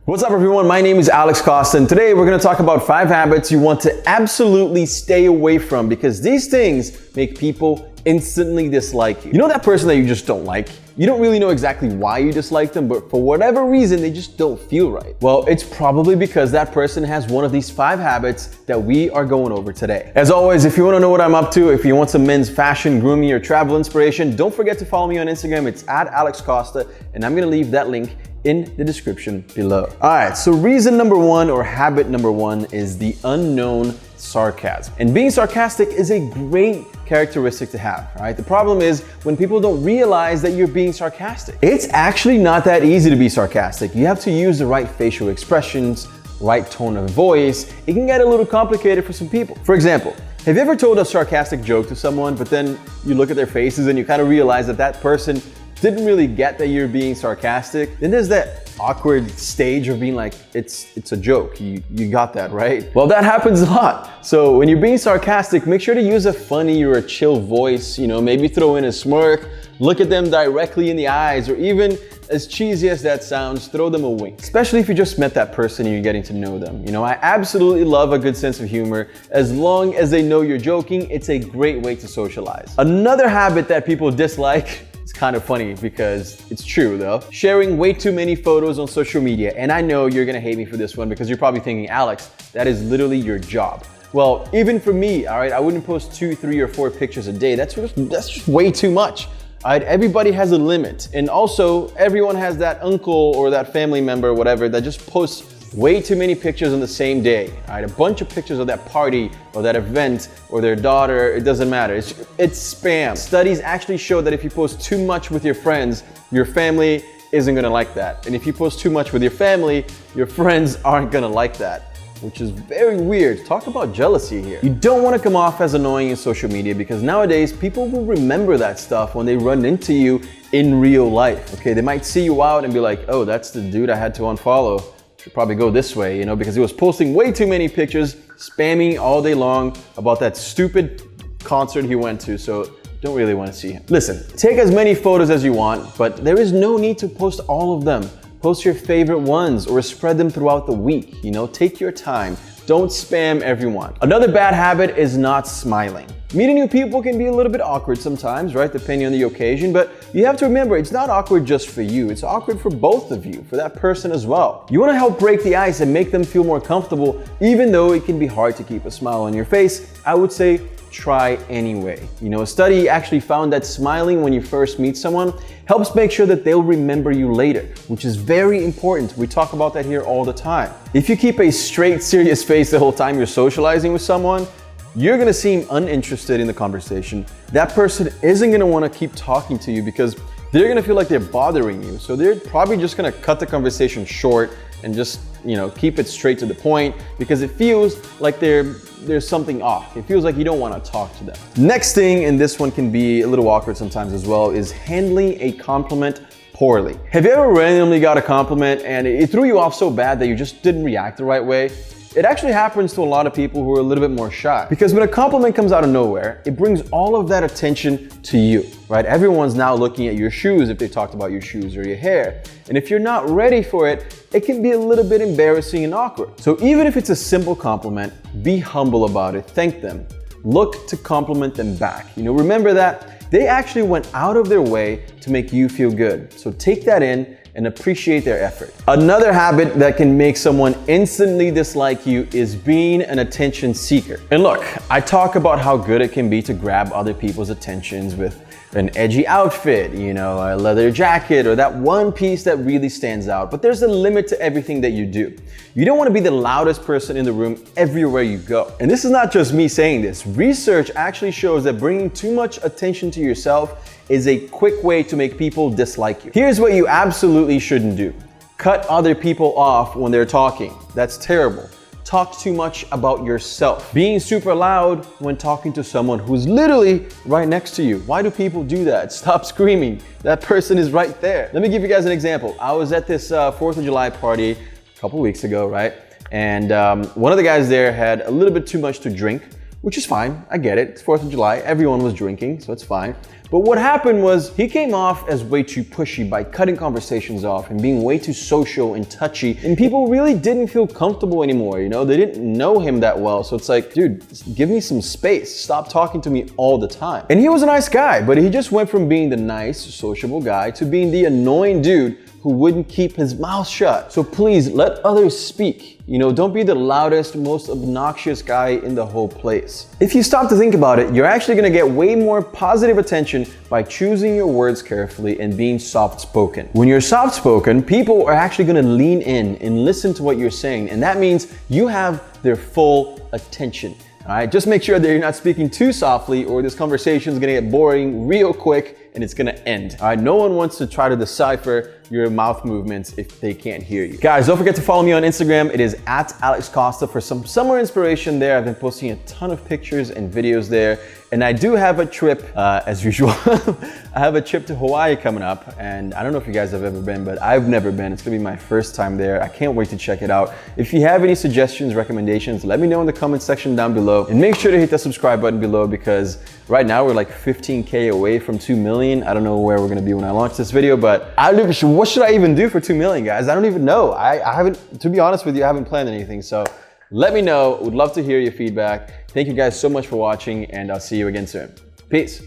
What's up everyone, my name is Alex Costa and today we're going to talk about 5 habits you want to absolutely stay away from because these things make people instantly dislike you. You know that person that you just don't like? You don't really know exactly why you dislike them, but for whatever reason, they just don't feel right. Well, it's probably because that person has one of these 5 habits that we are going over today. As always, if you want to know what I'm up to, if you want some men's fashion, grooming, or travel inspiration, don't forget to follow me on Instagram. It's @AlexCosta, and I'm going to leave that link in the description below. All right, so reason number 1 or habit number 1 is the unknown sarcasm. And being sarcastic is a great characteristic to have, all right? The problem is when people don't realize that you're being sarcastic. It's actually not that easy to be sarcastic. You have to use the right facial expressions, right tone of voice. It can get a little complicated for some people. For example, have you ever told a sarcastic joke to someone, but then you look at their faces and you kind of realize that that person didn't really get that you're being sarcastic? Then there's that awkward stage of being like, it's a joke. You got that, right? Well, that happens a lot. So when you're being sarcastic, make sure to use a funny or a chill voice, maybe throw in a smirk, look at them directly in the eyes, or even, as cheesy as that sounds, throw them a wink. Especially if you just met that person and you're getting to know them. I absolutely love a good sense of humor. As long as they know you're joking, it's a great way to socialize. Another habit that people dislike, it's kind of funny because it's true though, sharing way too many photos on social media. And I know you're gonna hate me for this one because you're probably thinking, Alex, that is literally your job. Well, even for me, all right, I wouldn't post 2, 3, or 4 pictures a day. That's just way too much. All right, everybody has a limit. And also, everyone has that uncle or that family member or whatever that just posts way too many pictures on the same day. All right, a bunch of pictures of that party or that event or their daughter, it doesn't matter. It's spam. Studies actually show that if you post too much with your friends, your family isn't gonna like that. And if you post too much with your family, your friends aren't gonna like that, which is very weird. Talk about jealousy here. You don't wanna come off as annoying in social media because nowadays people will remember that stuff when they run into you in real life. Okay, they might see you out and be like, oh, that's the dude I had to unfollow. Should probably go this way, because he was posting way too many pictures, spamming all day long about that stupid concert he went to, so don't really want to see him. Listen, take as many photos as you want, but there is no need to post all of them. Post your favorite ones or spread them throughout the week, take your time. Don't spam everyone. Another bad habit is not smiling. Meeting new people can be a little bit awkward sometimes, right? Depending on the occasion, but you have to remember it's not awkward just for you. It's awkward for both of you, for that person as well. You want to help break the ice and make them feel more comfortable, even though it can be hard to keep a smile on your face. I would say try anyway. A study actually found that smiling when you first meet someone helps make sure that they'll remember you later, which is very important. We talk about that here all the time. If you keep a straight, serious face the whole time you're socializing with someone, you're gonna seem uninterested in the conversation. That person isn't gonna wanna keep talking to you because they're gonna feel like they're bothering you. So they're probably just gonna cut the conversation short and just, keep it straight to the point because it feels like there's something off. It feels like you don't wanna talk to them. Next thing, and this one can be a little awkward sometimes as well, is handling a compliment poorly. Have you ever randomly got a compliment and it threw you off so bad that you just didn't react the right way? It actually happens to a lot of people who are a little bit more shy. Because when a compliment comes out of nowhere, it brings all of that attention to you, right? Everyone's now looking at your shoes if they talked about your shoes or your hair. And if you're not ready for it, it can be a little bit embarrassing and awkward. So even if it's a simple compliment, be humble about it, thank them. Look to compliment them back. Remember that they actually went out of their way to make you feel good. So take that in and appreciate their effort. Another habit that can make someone instantly dislike you is being an attention seeker. And look, I talk about how good it can be to grab other people's attentions with an edgy outfit, a leather jacket, or that one piece that really stands out. But there's a limit to everything that you do. You don't want to be the loudest person in the room everywhere you go. And this is not just me saying this. Research actually shows that bringing too much attention to yourself is a quick way to make people dislike you. Here's what you absolutely shouldn't do. Cut other people off when they're talking. That's terrible. Talk too much about yourself. Being super loud when talking to someone who's literally right next to you. Why do people do that? Stop screaming. That person is right there. Let me give you guys an example. I was at this 4th of July party a couple weeks ago, right? And one of the guys there had a little bit too much to drink. which is fine. I get it. It's 4th of July. Everyone was drinking, so it's fine. But what happened was he came off as way too pushy by cutting conversations off and being way too social and touchy. And people really didn't feel comfortable anymore, you know? They didn't know him that well. So it's like, dude, give me some space. Stop talking to me all the time. And he was a nice guy, but he just went from being the nice, sociable guy to being the annoying dude who wouldn't keep his mouth shut. So please let others speak. You know, don't be the loudest, most obnoxious guy in the whole place. If you stop to think about it, you're actually gonna get way more positive attention by choosing your words carefully and being soft-spoken. When you're soft-spoken, people are actually gonna lean in and listen to what you're saying, and that means you have their full attention. All right, just make sure that you're not speaking too softly or this conversation is gonna get boring real quick and it's gonna end. All right, no one wants to try to decipher your mouth movements if they can't hear you. Guys, don't forget to follow me on Instagram. It is @AlexCosta for some summer inspiration there. I've been posting a ton of pictures and videos there. And I do have a trip, as usual. I have a trip to Hawaii coming up, and I don't know if you guys have ever been, but I've never been. It's gonna be my first time there. I can't wait to check it out. If you have any suggestions, recommendations, let me know in the comment section down below. And make sure to hit the subscribe button below because right now we're like 15K away from 2 million. I don't know where we're gonna be when I launch this video, but what should I even do for 2 million, guys? I don't even know. I haven't, to be honest with you, I haven't planned anything. So let me know. Would love to hear your feedback. Thank you guys so much for watching, and I'll see you again soon. Peace.